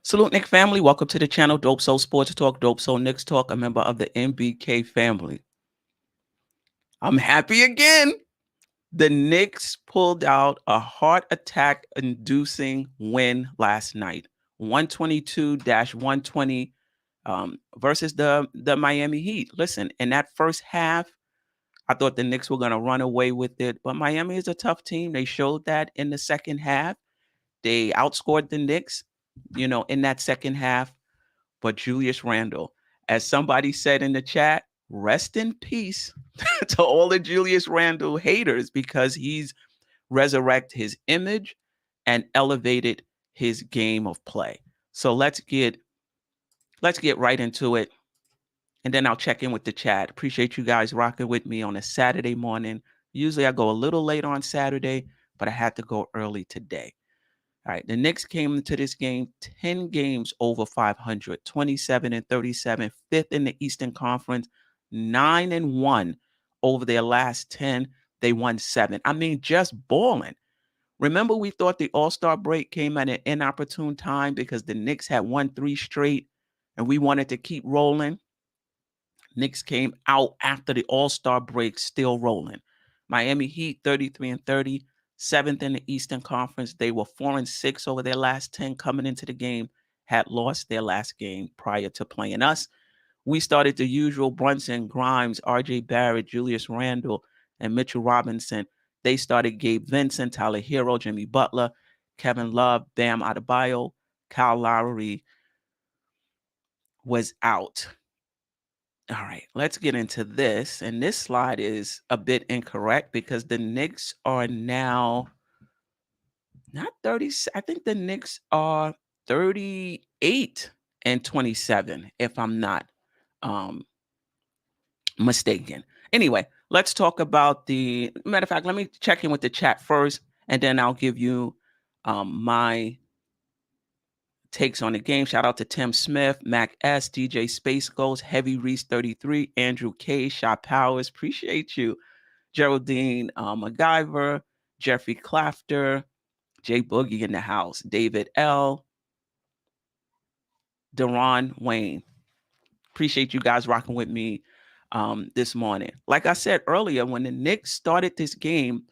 Salute, Nick family. Welcome to the channel, Dope Soul Sports Talk, Dope Soul Knicks Talk, a member of the MBK family. I'm happy again. The Knicks pulled out a heart attack-inducing win last night, 122-120 versus the Miami Heat. Listen, in that first half, I thought the Knicks were going to run away with it, but Miami is a tough team. They showed that in the second half. They outscored the Knicks, in that second half. But Julius Randle, as somebody said in the chat, rest in peace to all the Julius Randle haters because he's resurrected his image and elevated his game of play. So let's get right into it. And then I'll check in with the chat. Appreciate you guys rocking with me on a Saturday morning. Usually I go a little late on Saturday, but I had to go early today. All right, the Knicks came into this game 10 games over 500, 27-37, fifth in the Eastern Conference, 9-1 over their last 10. They won 7. I mean, just balling. Remember, we thought the All-Star break came at an inopportune time because the Knicks had won 3 straight, and we wanted to keep rolling. Knicks came out after the All-Star break still rolling. Miami Heat 33-30. 7th in the Eastern Conference. They were 4-6 over their last 10 coming into the game, had lost their last game prior to playing us. We started the usual: Brunson, Grimes, RJ Barrett, Julius Randle, and Mitchell Robinson. They started Gabe Vincent, Tyler Hero, Jimmy Butler, Kevin Love, Bam Adebayo, Kyle Lowry was out. All right, let's get into this. And this slide is a bit incorrect because the Knicks are now not 30. I think the Knicks are 38-27, if I'm not mistaken. Anyway, let's talk about the matter of fact. Let me check in with the chat first, and then I'll give you my takes on the game. Shout out to Tim Smith, Mac S, DJ Space Ghost, Heavy Reese 33, Andrew K, Shot Powers. Appreciate you. Geraldine MacGyver, Jeffrey Clafter, Jay Boogie in the house, David L, Deron Wayne. Appreciate you guys rocking with me this morning. Like I said earlier, when the Knicks started this game,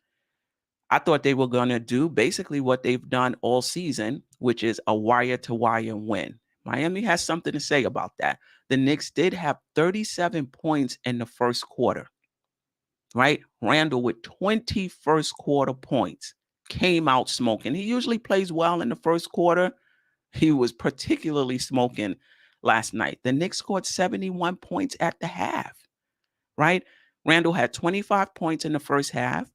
I thought they were going to do basically what they've done all season, which is a wire-to-wire win. Miami has something to say about that. The Knicks did have 37 points in the first quarter, right? Randle with 20 first quarter points came out smoking. He usually plays well in the first quarter. He was particularly smoking last night. The Knicks scored 71 points at the half, right? Randle had 25 points in the first half.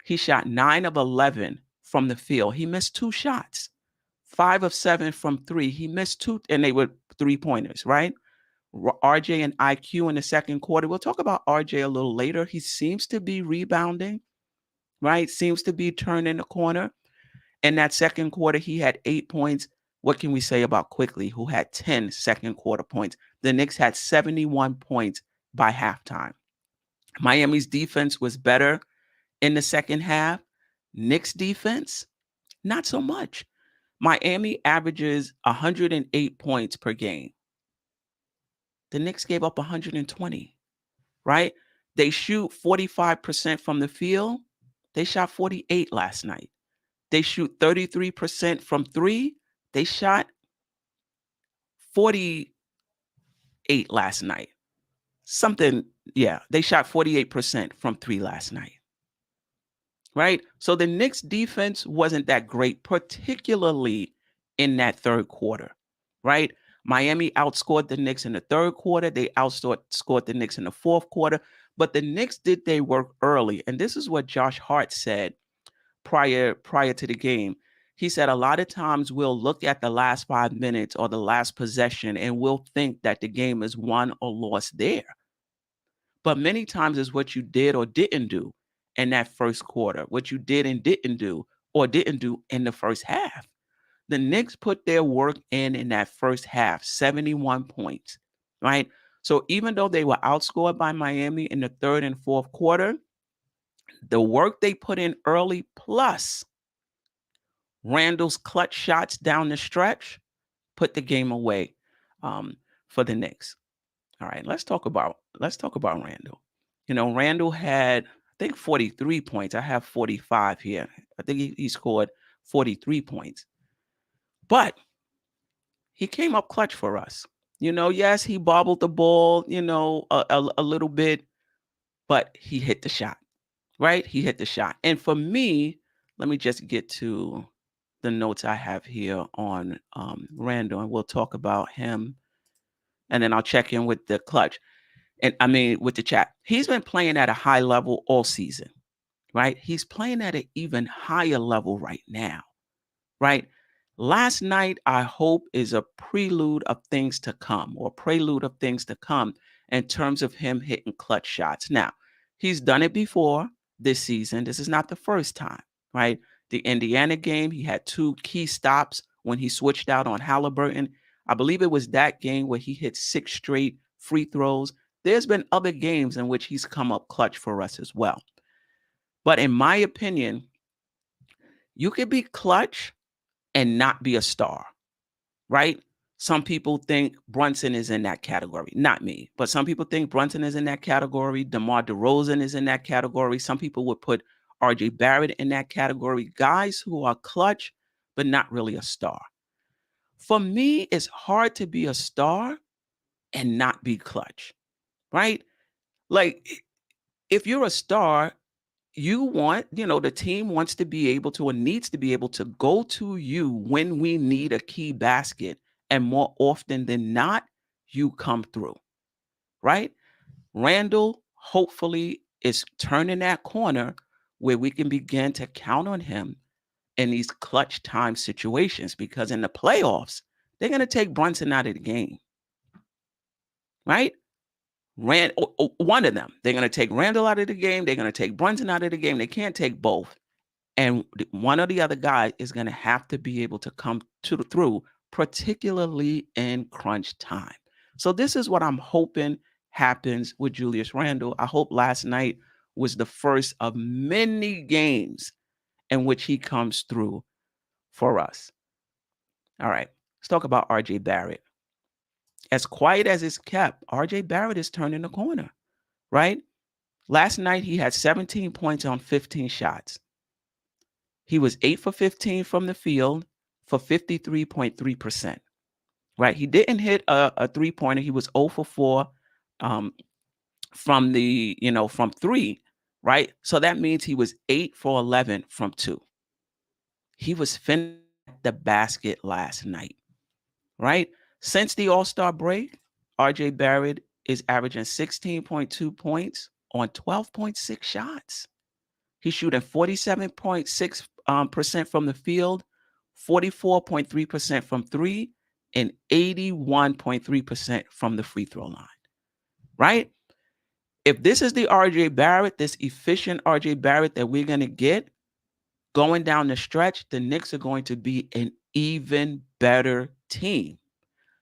He shot 9 of 11 from the field. He missed 2 shots, 5 of 7 from 3. He missed 2, and they were 3-pointers, right? RJ and IQ in the second quarter. We'll talk about RJ a little later. He seems to be rebounding, right? Seems to be turning the corner. In that second quarter, he had 8 points. What can we say about Quickly, who had 10 second quarter points? The Knicks had 71 points by halftime. Miami's defense was better in the second half. Knicks defense, not so much. Miami averages 108 points per game. The Knicks gave up 120, right? They shoot 45% from the field. They shot 48 last night. They shoot 33% from 3. They shot 48 last night. They shot 48% from 3 last night. Right? So the Knicks defense wasn't that great, particularly in that third quarter, right? Miami outscored the Knicks in the third quarter. They outscored the Knicks in the fourth quarter. But the Knicks did their work early. And this is what Josh Hart said prior to the game. He said a lot of times we'll look at the last 5 minutes or the last possession and we'll think that the game is won or lost there. But many times it's what you did or didn't do in that first quarter, what you did and didn't do or didn't do in the first half. The Knicks put their work in that first half, 71 points, right? So even though they were outscored by Miami in the third and fourth quarter, the work they put in early plus Randle's clutch shots down the stretch put the game away for the Knicks. All right, let's talk about Randle. Randle had, I think, 43 points. I have 45 here. I think he scored 43 points. But he came up clutch for us. Yes, he bobbled the ball, a little bit, but he hit the shot, right? He hit the shot. And for me, let me just get to the notes I have here on Randle, and we'll talk about him. And then I'll check in with the clutch. And I mean, with the chat. He's been playing at a high level all season, right? He's playing at an even higher level right now, right? Last night, I hope, is a prelude of things to come, or prelude of things to come in terms of him hitting clutch shots. Now, he's done it before this season. This is not the first time, right? The Indiana game, he had 2 key stops when he switched out on Halliburton. I believe it was that game where he hit 6 straight free throws. There's been other games in which he's come up clutch for us as well. But in my opinion, you could be clutch and not be a star, right? Some people think Brunson is in that category. Not me, but some people think Brunson is in that category. DeMar DeRozan is in that category. Some people would put RJ Barrett in that category. Guys who are clutch, but not really a star. For me, it's hard to be a star and not be clutch, right? Like, if you're a star, you want, the team wants to be able to, or needs to be able to, go to you when we need a key basket. And more often than not, you come through, right? Randle, hopefully, is turning that corner where we can begin to count on him in these clutch time situations, because in the playoffs, they're going to take Brunson out of the game, right? One of them. They're going to take Randle out of the game. They're going to take Brunson out of the game. They can't take both. And one or the other guy is going to have to be able to come through, particularly in crunch time. So this is what I'm hoping happens with Julius Randle. I hope last night was the first of many games in which he comes through for us. All right, let's talk about RJ Barrett. As quiet as it's kept, RJ Barrett is turning the corner, right? Last night, he had 17 points on 15 shots. He was 8 for 15 from the field for 53.3%, right? He didn't hit a three-pointer. He was 0 for 4 from from 3, right? So that means he was 8 for 11 from 2. He was finishing the basket last night, right? Since the All-Star break, RJ Barrett is averaging 16.2 points on 12.6 shots. He's shooting 47.6% from the field, 44.3% from 3, and 81.3% from the free throw line, right? If this is the RJ Barrett, this efficient RJ Barrett that we're going to get going down the stretch, the Knicks are going to be an even better team.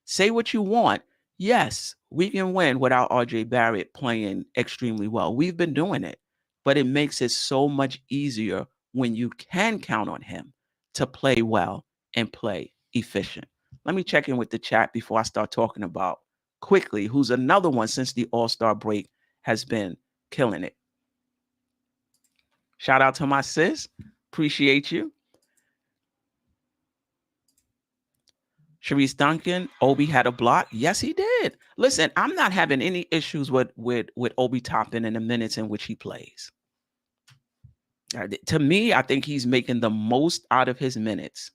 Say what you want. Yes, we can win without RJ Barrett playing extremely well. We've been doing it, but it makes it so much easier when you can count on him to play well and play efficient. Let me check in with the chat before I start talking about Quickly, who's another one since the All-Star break has been killing it. Shout out to my sis. Appreciate you. Sharice Duncan, Obi had a block. Yes, he did. Listen, I'm not having any issues with Obi Toppin in the minutes in which he plays. To me, I think he's making the most out of his minutes.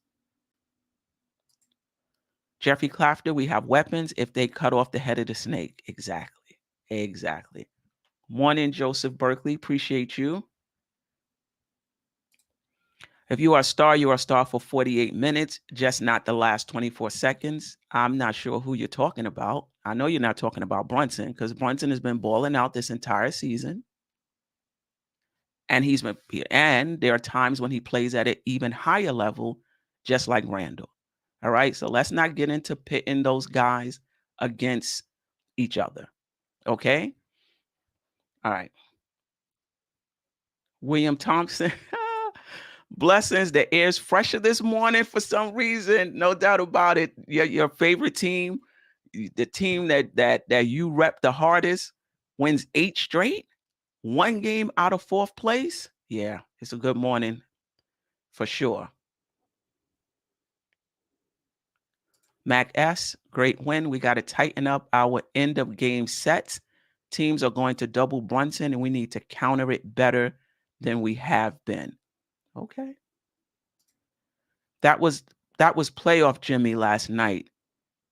Jeffrey Clafter, we have weapons if they cut off the head of the snake. Exactly. Exactly. Morning, Joseph Berkeley. Appreciate you. If you are a star for 48 minutes, just not the last 24 seconds. I'm not sure who you're talking about. I know you're not talking about Brunson, because Brunson has been balling out this entire season. And there are times when he plays at an even higher level, just like Randle. All right. So let's not get into pitting those guys against each other. Okay. All right. William Thompson. Blessings. The air's fresher this morning for some reason. No doubt about it. Your favorite team, the team that you rep the hardest, wins 8 straight, 1 game out of 4th place. Yeah, it's a good morning for sure. Mac S, great win. We got to tighten up our end of game sets. Teams are going to double Brunson, and we need to counter it better than we have been. Okay. That was playoff Jimmy last night,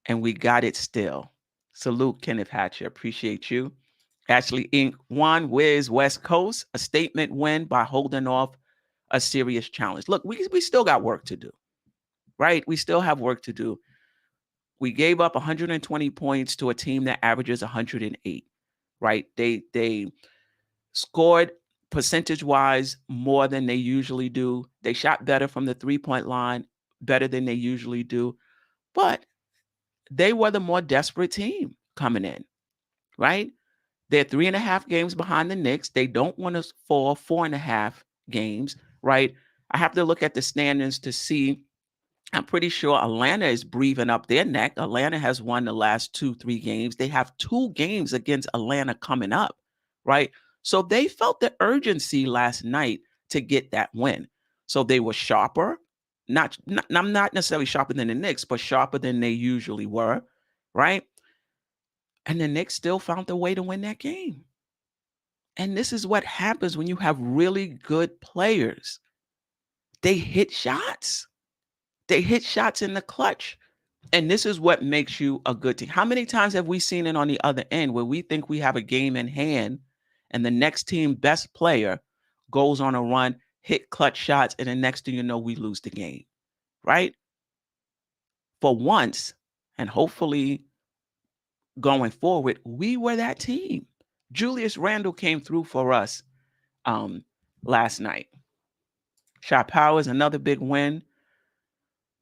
and we got it still. Salute, Kenneth Hatcher. Appreciate you. Ashley Inc. won. Wiz West Coast, a statement win by holding off a serious challenge. Look, we still got work to do, right? We still have work to do. We gave up 120 points to a team that averages 108, right? They scored percentage-wise more than they usually do. They shot better from the three-point line, better than they usually do. But they were the more desperate team coming in, right? They're 3.5 games behind the Knicks. They don't want to fall 4.5 games, right? I have to look at the standings to see. I'm pretty sure Atlanta is breathing up their neck. Atlanta has won the last 2-3 games. They have 2 games against Atlanta coming up, right? So they felt the urgency last night to get that win. So they were sharper, not necessarily sharper than the Knicks, but sharper than they usually were, right? And the Knicks still found a way to win that game. And this is what happens when you have really good players. They hit shots. They hit shots in the clutch. And this is what makes you a good team. How many times have we seen it on the other end where we think we have a game in hand and the next team best player goes on a run, hit clutch shots, and the next thing you know, we lose the game, right? For once, and hopefully going forward, we were that team. Julius Randle came through for us last night. Shot Powers, another big win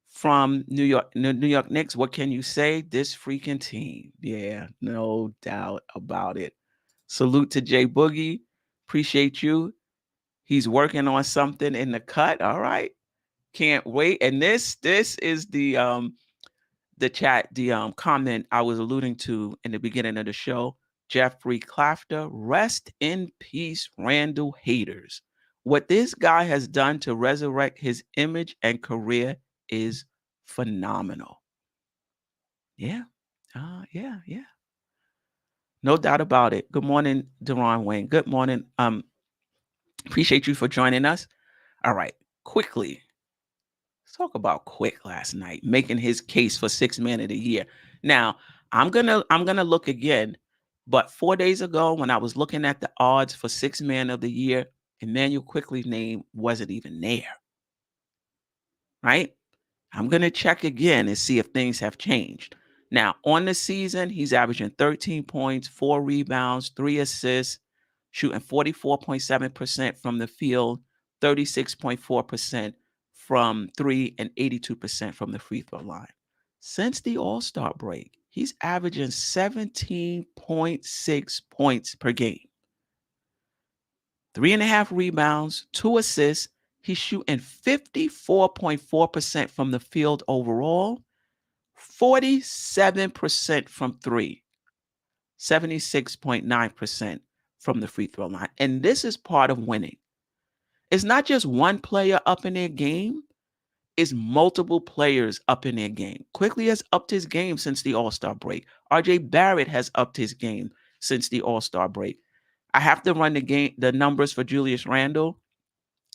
from New York Knicks. What can you say? This freaking team. Yeah, no doubt about it. Salute to Jay Boogie. Appreciate you. He's working on something in the cut. All right. Can't wait. And this is the chat, the comment I was alluding to in the beginning of the show. Jeffrey Clafter, rest in peace, Randle haters. What this guy has done to resurrect his image and career is phenomenal. Yeah. Yeah. No doubt about it. Good morning, Deron Wayne. Good morning. Appreciate you for joining us. All right. Quickly, let's talk about Quick last night, making his case for 6th man of the year. Now, I'm gonna look again, but 4 days ago, when I was looking at the odds for 6th man of the year, Emmanuel Quickly's name wasn't even there. Right? I'm going to check again and see if things have changed. Now, on the season, he's averaging 13 points, 4 rebounds, 3 assists, shooting 44.7% from the field, 36.4% from 3, and 82% from the free throw line. Since the All-Star break, he's averaging 17.6 points per game, 3.5 rebounds, 2 assists. He's shooting 54.4% from the field overall, 47% from 3, 76.9% from the free throw line. And this is part of winning. It's not just one player up in their game, it's multiple players up in their game. Quickly has upped his game since the All-Star break. RJ Barrett has upped his game since the All-Star break. I have to run the numbers for Julius Randle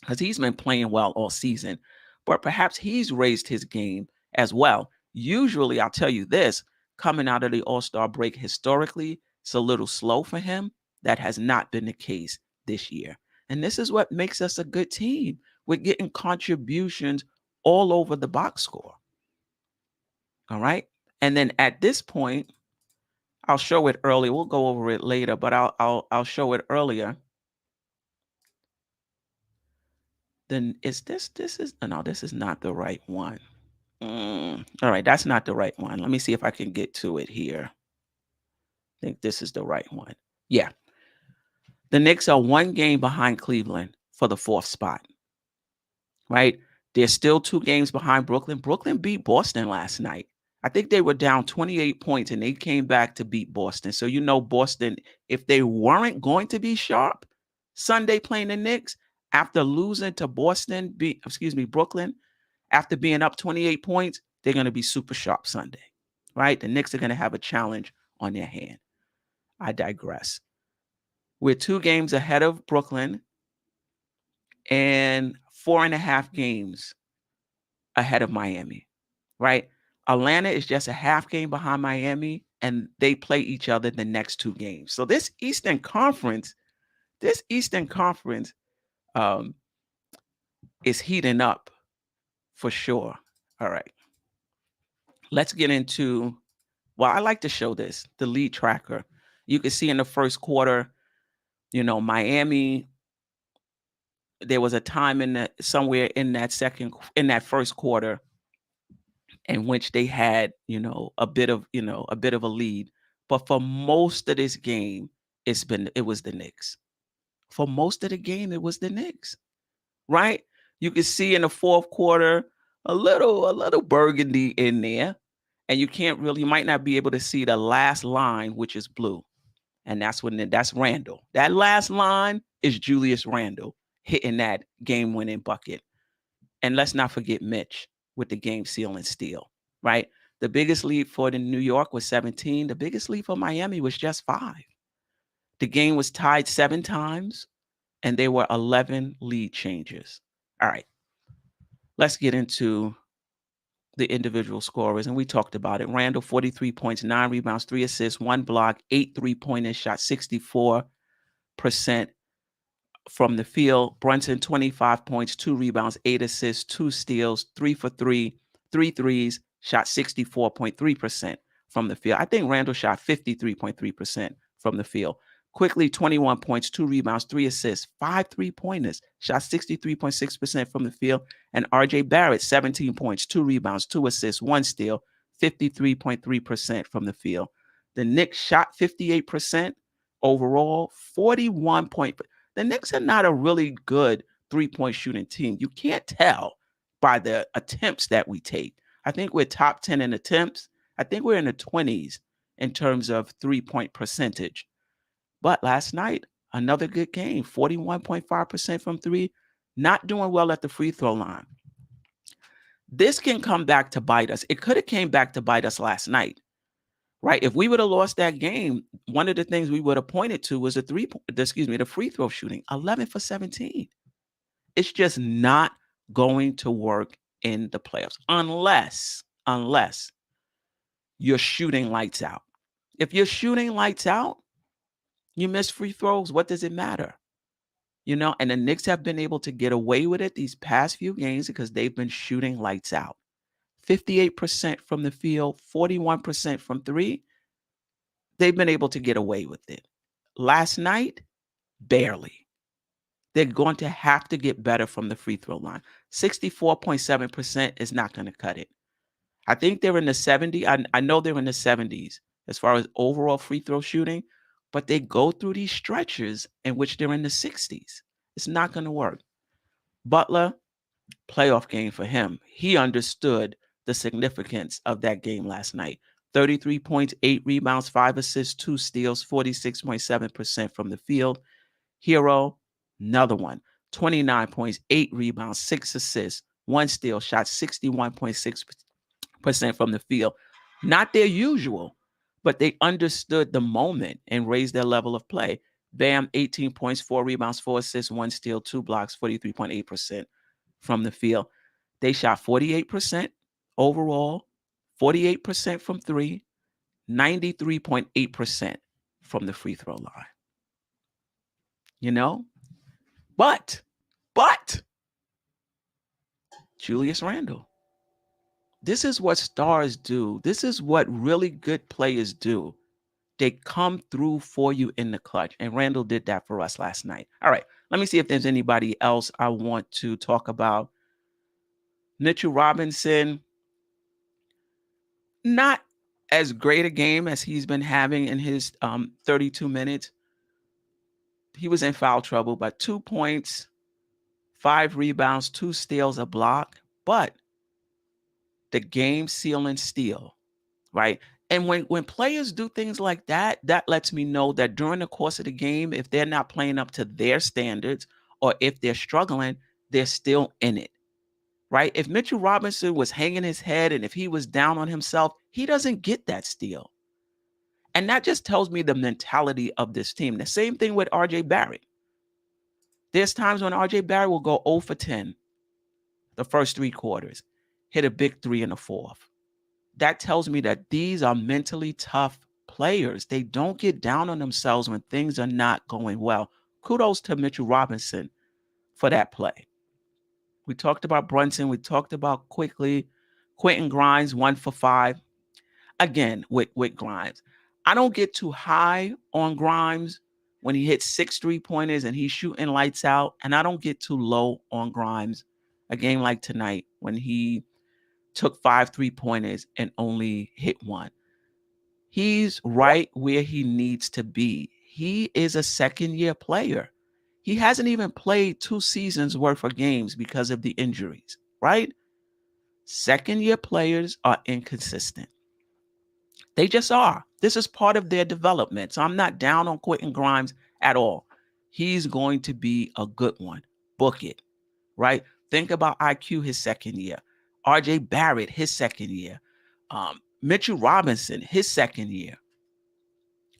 because he's been playing well all season, but perhaps he's raised his game as well. Usually, I'll tell you this, coming out of the All-Star break historically, it's a little slow for him. That has not been the case this year. And this is what makes us a good team. We're getting contributions all over the box score. All right. And then at this point, I'll show it earlier. We'll go over it later, but I'll show it earlier. Then is this is no, this is not the right one. All right, that's not the right one. Let me see if I can get to it here. I think this is the right one. Yeah. The Knicks are 1 game behind Cleveland for the 4th spot. right? They're still 2 games behind Brooklyn. Brooklyn beat Boston last night. I think they were down 28 points and they came back to beat Boston. So you know Boston, if they weren't going to be sharp Sunday playing the Knicks after losing to Brooklyn, after being up 28 points, they're going to be super sharp Sunday, right? The Knicks are going to have a challenge on their hand. I digress. We're 2 games ahead of Brooklyn and 4.5 games ahead of Miami, right? Atlanta is just a half game behind Miami, and they play each other the next 2 games. So this Eastern Conference um, is heating up for sure. All right. Let's get into, well, I like to show this, the lead tracker. You can see in the first quarter, Miami, there was a time somewhere in that first quarter in which they had, a bit of a lead. But for most of this game, it was the Knicks. For most of the game, it was the Knicks, right? You can see in the fourth quarter a little burgundy in there, and you might not be able to see the last line, which is blue, and that's Randle. That last line is Julius Randle hitting that game-winning bucket. And let's not forget Mitch with the game-sealing steal, right? The biggest lead for the New York was 17. The biggest lead for Miami was just 5. The game was tied 7 times, and there were 11 lead changes. All right, let's get into the individual scorers, and we talked about it. Randle, 43 points, 9 rebounds, 3 assists, 1 block, 8 3-pointers, shot 64% from the field. Brunson, 25 points, 2 rebounds, 8 assists, 2 steals, 3 for 3, 3 threes, shot 64.3% from the field. I think Randle shot 53.3% from the field. Quickly, 21 points, 2 rebounds, 3 assists, 5 3-pointers, shot 63.6% from the field. And RJ Barrett, 17 points, 2 rebounds, 2 assists, 1 steal, 53.3% from the field. The Knicks shot 58% overall, 41 point. The Knicks are not a really good 3-point shooting team. You can't tell by the attempts that we take. I think we're top 10 in attempts. I think we're in the 20s in terms of 3-point percentage. But last night, another good game, 41.5% from 3, not doing well at the free throw line. This can come back to bite us. It could have came back to bite us last night, right? If we would have lost that game, one of the things we would have pointed to was the free throw shooting, 11 for 17. It's just not going to work in the playoffs unless you're shooting lights out. If you're shooting lights out, you miss free throws, what does it matter? And the Knicks have been able to get away with it these past few games because they've been shooting lights out. 58% from the field, 41% from 3. They've been able to get away with it. Last night, barely. They're going to have to get better from the free throw line. 64.7% is not going to cut it. I think they're in the 70s. I know they're in the 70s as far as overall free throw shooting, but they go through these stretches in which they're in the 60s. It's not going to work. Butler, playoff game for him. He understood the significance of that game last night. 33 points, 8 rebounds, 5 assists, 2 steals, 46.7% from the field. Hero, another one. 29 points, 8 rebounds, 6 assists, 1 steal, shot 61.6% from the field. Not their usual, but they understood the moment and raised their level of play. Bam, 18 points, 4 rebounds, 4 assists, 1 steal, 2 blocks, 43.8% from the field. They shot 48% overall, 48% from 3, 93.8% from the free throw line. But Julius Randle. This is what stars do. This is what really good players do. They come through for you in the clutch. And Randle did that for us last night. All right, let me see if there's anybody else I want to talk about. Mitchell Robinson, not as great a game as he's been having in his 32 minutes. He was in foul trouble, but 2 points, 5 rebounds, 2 steals, a block, but the game-sealing steal, right? And when players do things like that, that lets me know that during the course of the game, if they're not playing up to their standards or if they're struggling, they're still in it, right? If Mitchell Robinson was hanging his head and if he was down on himself, he doesn't get that steal. And that just tells me the mentality of this team. The same thing with RJ Barrett. There's times when RJ Barrett will go 0 for 10 the first 3 quarters, hit a big 3 in the fourth. That tells me that these are mentally tough players. They don't get down on themselves when things are not going well. Kudos to Mitchell Robinson for that play. We talked about Brunson. We talked about quickly. Quentin Grimes, 1 for 5. Again, with Grimes. I don't get too high on Grimes when he hits 6 3-pointers and he's shooting lights out. And I don't get too low on Grimes a game like tonight when he took 5 3-pointers and only hit 1. He's right where he needs to be. He is a second-year player. He hasn't even played 2 seasons worth of games because of the injuries, right? Second-year players are inconsistent. They just are. This is part of their development. So I'm not down on Quentin Grimes at all. He's going to be a good one. Book it, right? Think about IQ his second year. RJ Barrett, his second year. Mitchell Robinson, his second year.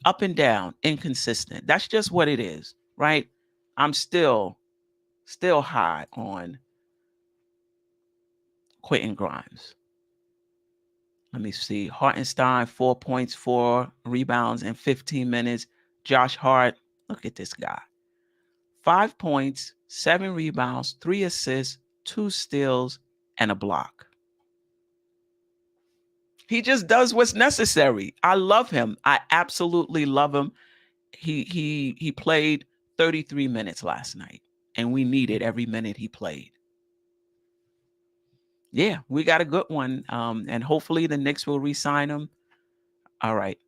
Up and down, inconsistent. That's just what it is, right? I'm still high on Quentin Grimes. Let me see. Hartenstein, 4 points, 4 rebounds in 15 minutes. Josh Hart, look at this guy. 5 points, 7 rebounds, 3 assists, 2 steals, and a block. He just does what's necessary. I love him. I absolutely love him. He played 33 minutes last night, and we needed every minute he played. Yeah, we got a good one, and hopefully the Knicks will re-sign him. All right,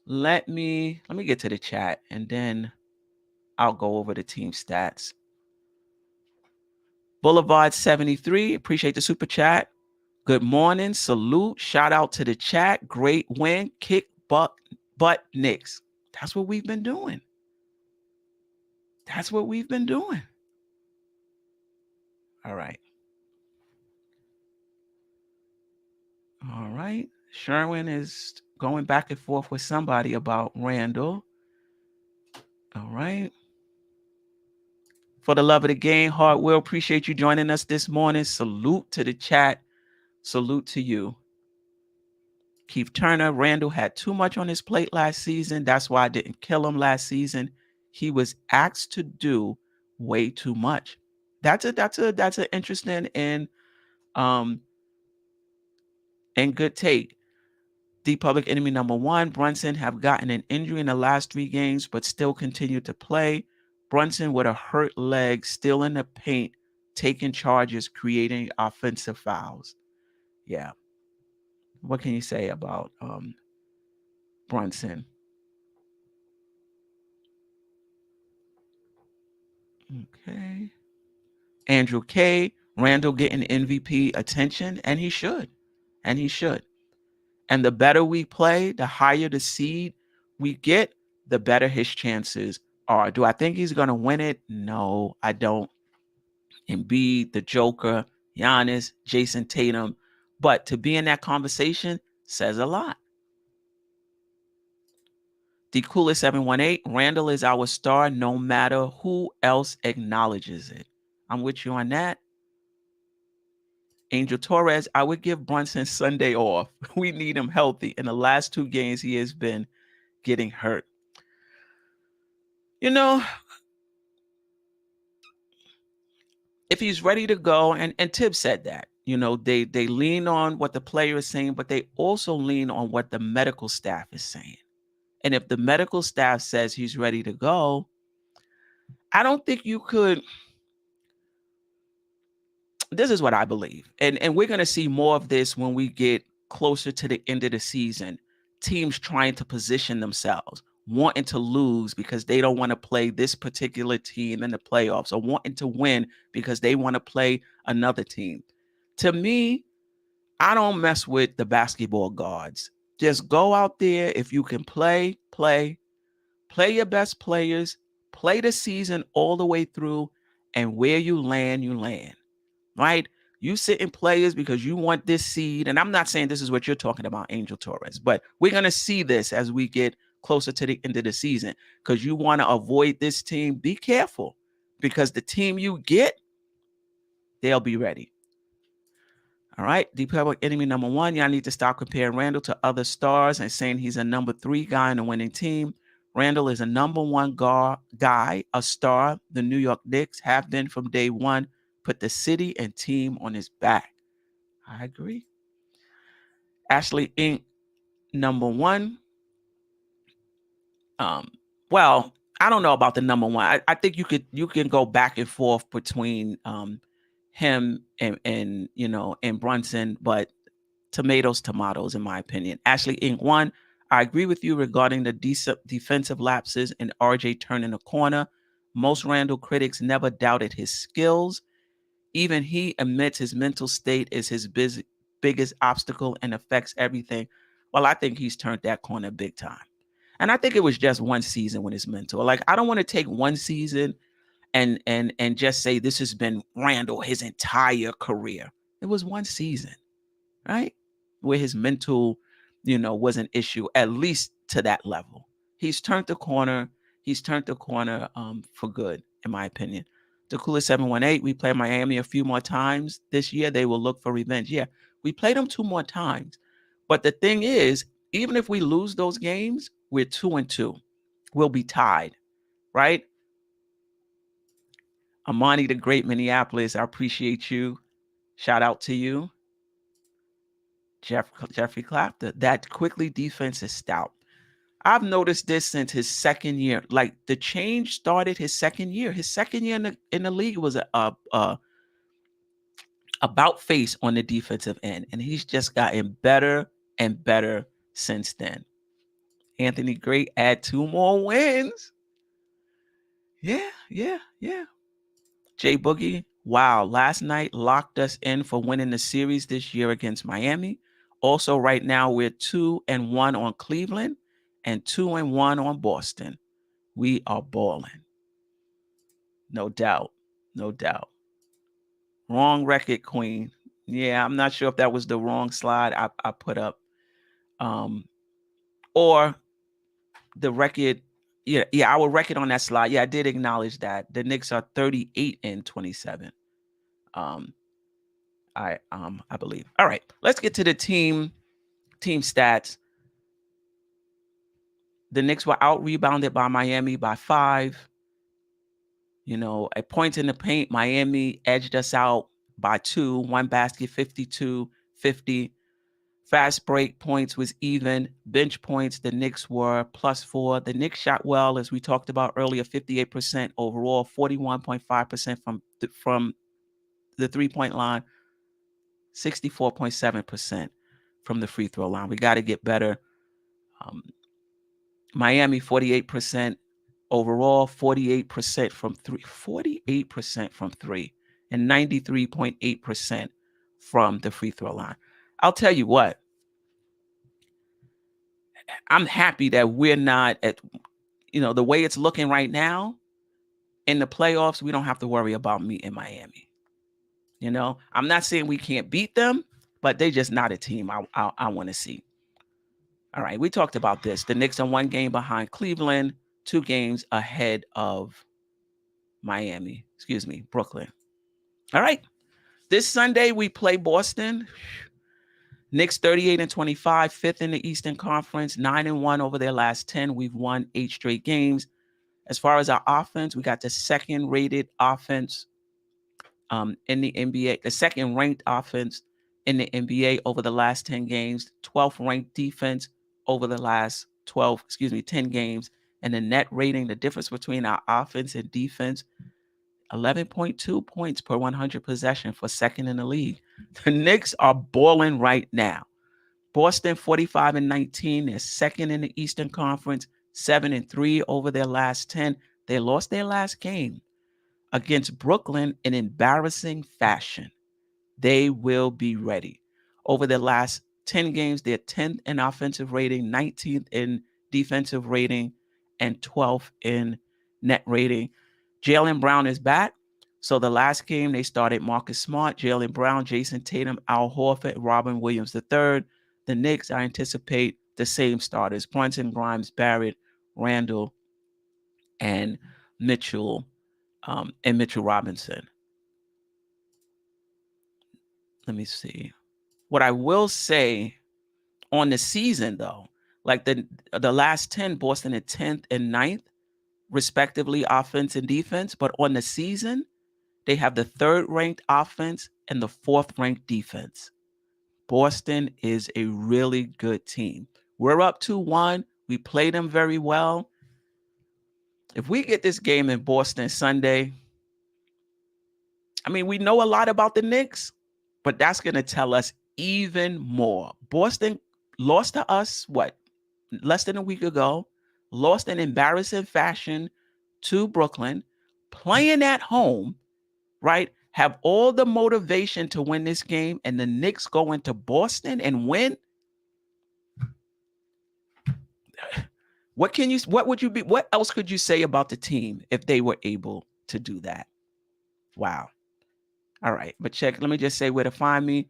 let me get to the chat, and then I'll go over the team stats. Boulevard 73, appreciate the super chat. Good morning, salute, shout out to the chat. Great win, kick butt Knicks. That's what we've been doing. That's what we've been doing. All right. All right. Sherwin is going back and forth with somebody about Randle. All right. For the love of the game, Hardwell, appreciate you joining us this morning. Salute to the chat. Salute to you. Keith Turner, Randle had too much on his plate last season. That's why I didn't kill him last season. He was asked to do way too much. That's an interesting and good take. The public enemy number 1, Brunson have gotten an injury in the last 3 games, but still continue to play. Brunson with a hurt leg, still in the paint, taking charges, creating offensive fouls. Yeah. What can you say about Brunson? Okay. Andrew K. Randle getting MVP attention, and he should. And he should. And the better we play, the higher the seed we get, the better his chances are. Do I think he's going to win it? No, I don't. Embiid, the Joker, Giannis, Jason Tatum. But to be in that conversation says a lot. The Coolest 718, Randle is our star no matter who else acknowledges it. I'm with you on that. Angel Torres, I would give Brunson Sunday off. We need him healthy. In the last 2 games, he has been getting hurt. You know, if he's ready to go, and Tibbs said that, you know, they lean on what the player is saying, but they also lean on what the medical staff is saying. And if the medical staff says he's ready to go, I don't think you could. This is what I believe. And we're going to see more of this when we get closer to the end of the season. Teams trying to position themselves. wanting to lose because they don't want to play this particular team in the playoffs, or wanting to win because they want to play another team. To me, I don't mess with the basketball gods. Just go out there. If you can play your best players, play the season all the way through, and where you land, right? You sit in players because you want this seed. And I'm not saying this is what you're talking about, Angel Torres, but we're going to see this as we get closer to the end of the season, because you want to avoid this team. Be careful, because the team you get, they'll be ready. All right. The public enemy number one, y'all need to stop comparing Randle to other stars and saying he's a number 3 guy in the winning team. Randle is a number 1 guy, a star. The New York Knicks have been from day one. Put the city and team on his back. I agree. Ashley Inc. number 1. Well, I don't know about the number 1. I think you can go back and forth between him and Brunson, but tomatoes, in my opinion. Ashley Inc. 1. I agree with you regarding the defensive lapses and RJ turning the corner. Most Randle critics never doubted his skills. Even he admits his mental state is his biggest obstacle and affects everything. Well, I think he's turned that corner big time. And I think it was just one season when it's mental. Like, I don't want to take one season and just say this has been Randle his entire career. It was one season, right? Where his mental, was an issue, at least to that level. He's turned the corner. He's turned the corner for good, in my opinion. The Coolest 718, we play Miami a few more times this year. They will look for revenge. Yeah, we played them 2 more times. But the thing is, even if we lose those games, we're 2-2. We'll be tied, right? Amani the Great Minneapolis, I appreciate you. Shout out to you. Jeffrey Clapter, that quickly defense is stout. I've noticed this since his second year. Like, the change started his second year. His second year in the league was a about face on the defensive end, and he's just gotten better and better since then. Anthony Great, add 2 more wins. Yeah. Jay Boogie, wow, last night locked us in for winning the series this year against Miami. Also, right now, we're 2-1 on Cleveland and 2-1 on Boston. We are balling. No doubt. Wrong record, Queen. Yeah, I'm not sure if that was the wrong slide I put up. Or the record. Yeah, our record on that slide. Yeah, I did acknowledge that. The Knicks are 38-27. I believe. All right, let's get to the team stats. The Knicks were out-rebounded by Miami by 5. At points in the paint, Miami edged us out by 2. 1 basket, 52-50. Fast break points was even. Bench points, the Knicks were +4. The Knicks shot well, as we talked about earlier, 58% overall, 41.5% from the three-point line, 64.7% from the free throw line. We got to get better. Miami, 48% overall, 48% from 3, 48% from 3, and 93.8% from the free throw line. I'll tell you what, I'm happy that we're not at, the way it's looking right now in the playoffs, we don't have to worry about meeting Miami. I'm not saying we can't beat them, but they're just not a team I want to see. All right, we talked about this. The Knicks are 1 game behind Cleveland, 2 games ahead of Brooklyn. All right, this Sunday we play Boston. Knicks 38-25, 5th in the Eastern Conference, 9-1 over their last 10. We've won 8 straight games. As far as our offense, we got the 2nd-rated offense in the NBA, the 2nd-ranked offense in the NBA over the last 10 games, 12th-ranked defense over the last 10 games. And the net rating, the difference between our offense and defense, 11.2 points per 100 possession for 2nd in the league. The Knicks are balling right now. Boston 45-19, they're 2nd in the Eastern Conference, 7-3 over their last 10. They lost their last game against Brooklyn in embarrassing fashion. They will be ready. Over the last 10 games, they're 10th in offensive rating, 19th in defensive rating, and 12th in net rating. Jaylen Brown is back. So the last game, they started Marcus Smart, Jaylen Brown, Jason Tatum, Al Horford, Robin Williams III. The Knicks, I anticipate the same starters: Brunson, Grimes, Barrett, Randle, and Mitchell Robinson. Let me see. What I will say on the season, though, like the last 10, Boston at 10th and 9th, respectively, offense and defense. But on the season, they have the 3rd ranked offense and the 4th ranked defense. Boston is a really good team. We're up 2-1. We played them very well. If we get this game in Boston Sunday, I mean, we know a lot about the Knicks, but that's going to tell us even more. Boston lost to us, less than a week ago, lost in embarrassing fashion to Brooklyn, playing at home, right? Have all the motivation to win this game, and the Knicks go into Boston and win. What else could you say about the team if they were able to do that? Wow. All right, but let me just say where to find me.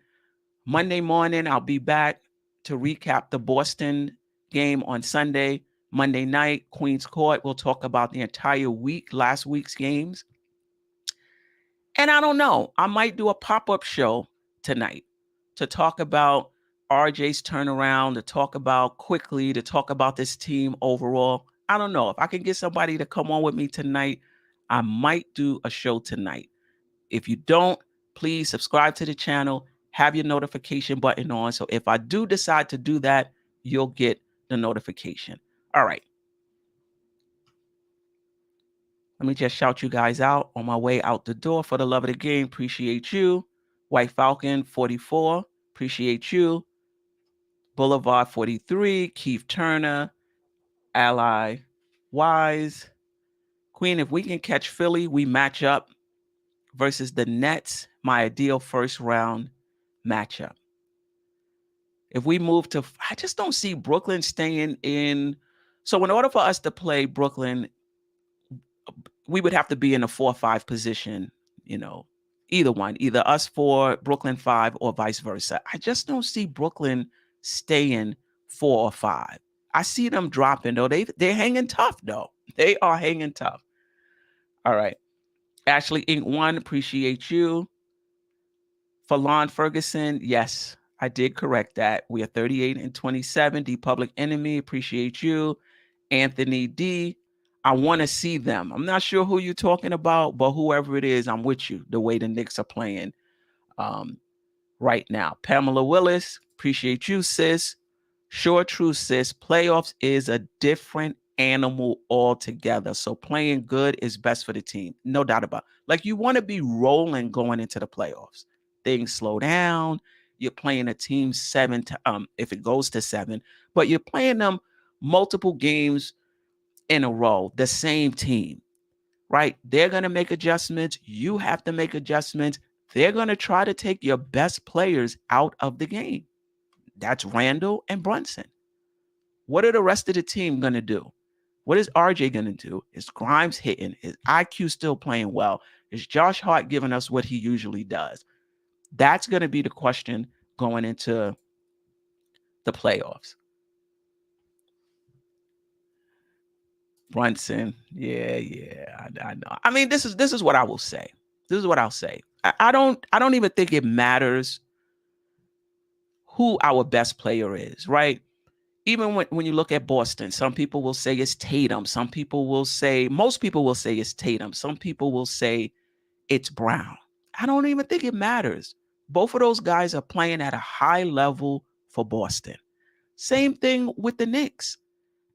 Monday morning, I'll be back to recap the Boston game on Sunday. Monday night, Queens Court. We'll talk about the entire week, last week's games. And I don't know, I might do a pop-up show tonight to talk about RJ's turnaround, to talk about this team overall. I don't know. If I can get somebody to come on with me tonight, I might do a show tonight. If you don't, please subscribe to the channel, have your notification button on. So if I do decide to do that, you'll get the notification. All right. Let me just shout you guys out on my way out the door. For the love of the game, appreciate you. White Falcon 44, appreciate you. Boulevard 43, Keith Turner, Ally Wise. Queen, if we can catch Philly, we match up versus the Nets, my ideal first round matchup. If we move to, I just don't see Brooklyn staying in. So in order for us to play Brooklyn, we would have to be in a 4 or 5 position, either one, either us 4, Brooklyn 5, or vice versa. I just don't see Brooklyn staying 4 or 5. I see them dropping, though. They're hanging tough, though. They are hanging tough. All right. Ashley Inc. 1, appreciate you. Falon Ferguson, yes, I did correct that. We are 38-27. The Public Enemy, appreciate you. Anthony D, I want to see them. I'm not sure who you're talking about, but whoever it is, I'm with you. The way the Knicks are playing right now. Pamela Willis, appreciate you, sis. Sure, true, sis. Playoffs is a different animal altogether. So playing good is best for the team. No doubt about it. Like, you want to be rolling going into the playoffs. Things slow down. You're playing a team 7 to if it goes to 7, but you're playing them multiple games in a row, the same team, right? They're going to make adjustments. You have to make adjustments. They're going to try to take your best players out of the game. That's Randle and Brunson. What are the rest of the team going to do? What is RJ going to do? Is Grimes hitting? Is IQ still playing well? Is Josh Hart giving us what he usually does? That's going to be the question going into the playoffs. Brunson, yeah, I know. I mean, this is what I will say. This is what I'll say. I don't even think it matters who our best player is, right? Even when you look at Boston, some people will say it's Tatum. Most people will say it's Tatum. Some people will say it's Brown. I don't even think it matters. Both of those guys are playing at a high level for Boston. Same thing with the Knicks.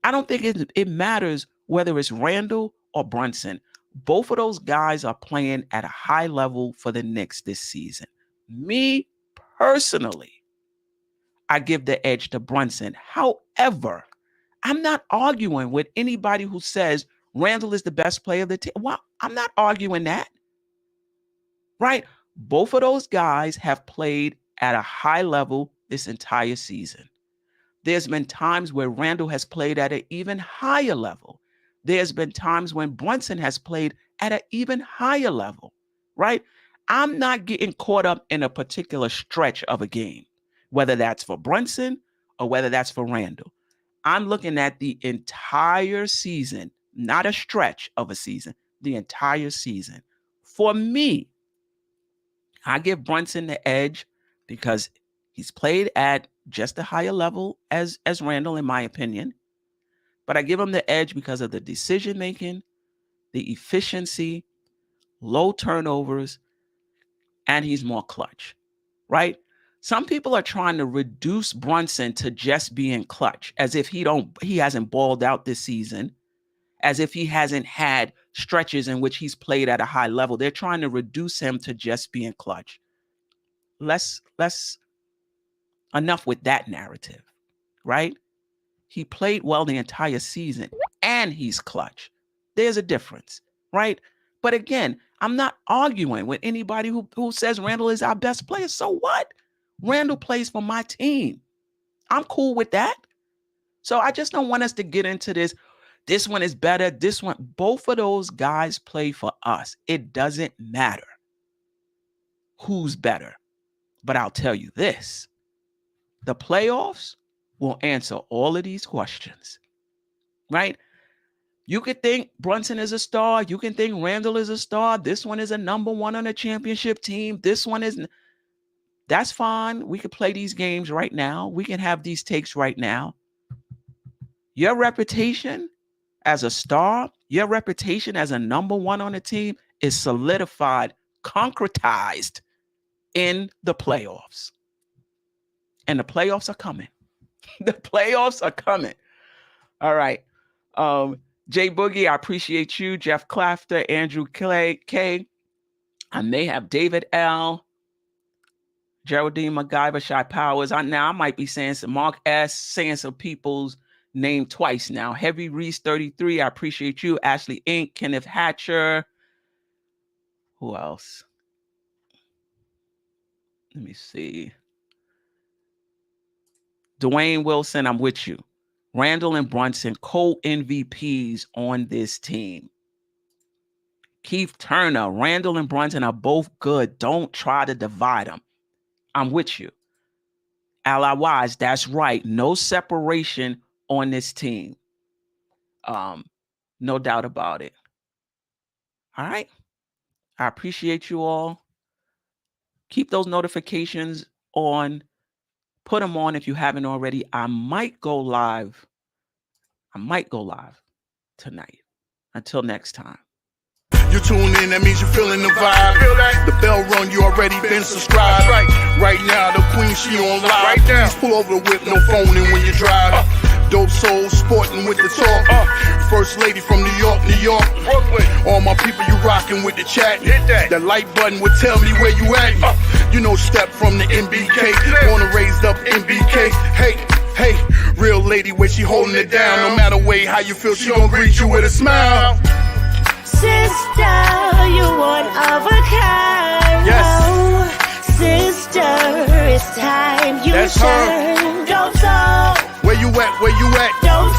I don't think it matters whether it's Randle or Brunson. Both of those guys are playing at a high level for the Knicks this season. Me personally, I give the edge to Brunson. However, I'm not arguing with anybody who says Randle is the best player of the team. Well, I'm not arguing that. Right? Both of those guys have played at a high level this entire season. There's been times where Randle has played at an even higher level. There's been times when Brunson has played at an even higher level, right? I'm not getting caught up in a particular stretch of a game, whether that's for Brunson or whether that's for Randle. I'm looking at the entire season, not a stretch of a season, the entire season. For me, I give Brunson the edge because he's played at just a higher level as Randle, in my opinion. But I give him the edge because of the decision-making, the efficiency, low turnovers, and he's more clutch, right? Some people are trying to reduce Brunson to just being clutch, as if he hasn't balled out this season, as if he hasn't had stretches in which he's played at a high level. They're trying to reduce him to just being clutch. Enough with that narrative, right? He played well the entire season and he's clutch. There's a difference, right? But again, I'm not arguing with anybody who says Randle is our best player. So what? Randle plays for my team. I'm cool with that. So I just don't want us to get into this one is better. This one, both of those guys play for us. It doesn't matter who's better. But I'll tell you this, the playoffs will answer all of these questions, right? You could think Brunson is a star. You can think Randle is a star. This one is a number one on a championship team. This one is, that's fine. We could play these games right now. We can have these takes right now. Your reputation as a star, your reputation as a number one on a team is solidified, concretized in the playoffs. And the playoffs are coming. The playoffs are coming. All right. Jay Boogie, I appreciate you. Jeff Clafter, Andrew K. I may have David L. Geraldine MacGyver, Shy Powers. I might be saying some Mark S. saying some people's name twice now. Heavy Reese 33. I appreciate you. Ashley Inc. Kenneth Hatcher. Who else? Let me see. Dwayne Wilson, I'm with you. Randle and Brunson, co-MVPs on this team. Keith Turner, Randle and Brunson are both good. Don't try to divide them. I'm with you. Ally Wise, that's right. No separation on this team. No doubt about it. All right. I appreciate you all. Keep those notifications on. Put them on if you haven't already. I might go live tonight. Until next time. You tune in, that means you're feeling the vibe. The bell rung, you already been subscribed. Right now, the queen, she on live. Please pull over the whip, no phoning when you drive. Dope Soul sporting with the talk. First lady from New York, Brooklyn. All my people, you rocking with the chat. Hit that. The like button would tell me where you at. You know, step from the MBK. Born and raised up MBK. Hey, real lady where she holding it down. No matter way how you feel, she gon' greet you with a smile. Sister, you one of a kind. Yes. Sister, it's time you That's shine. Don't Where you at? Don't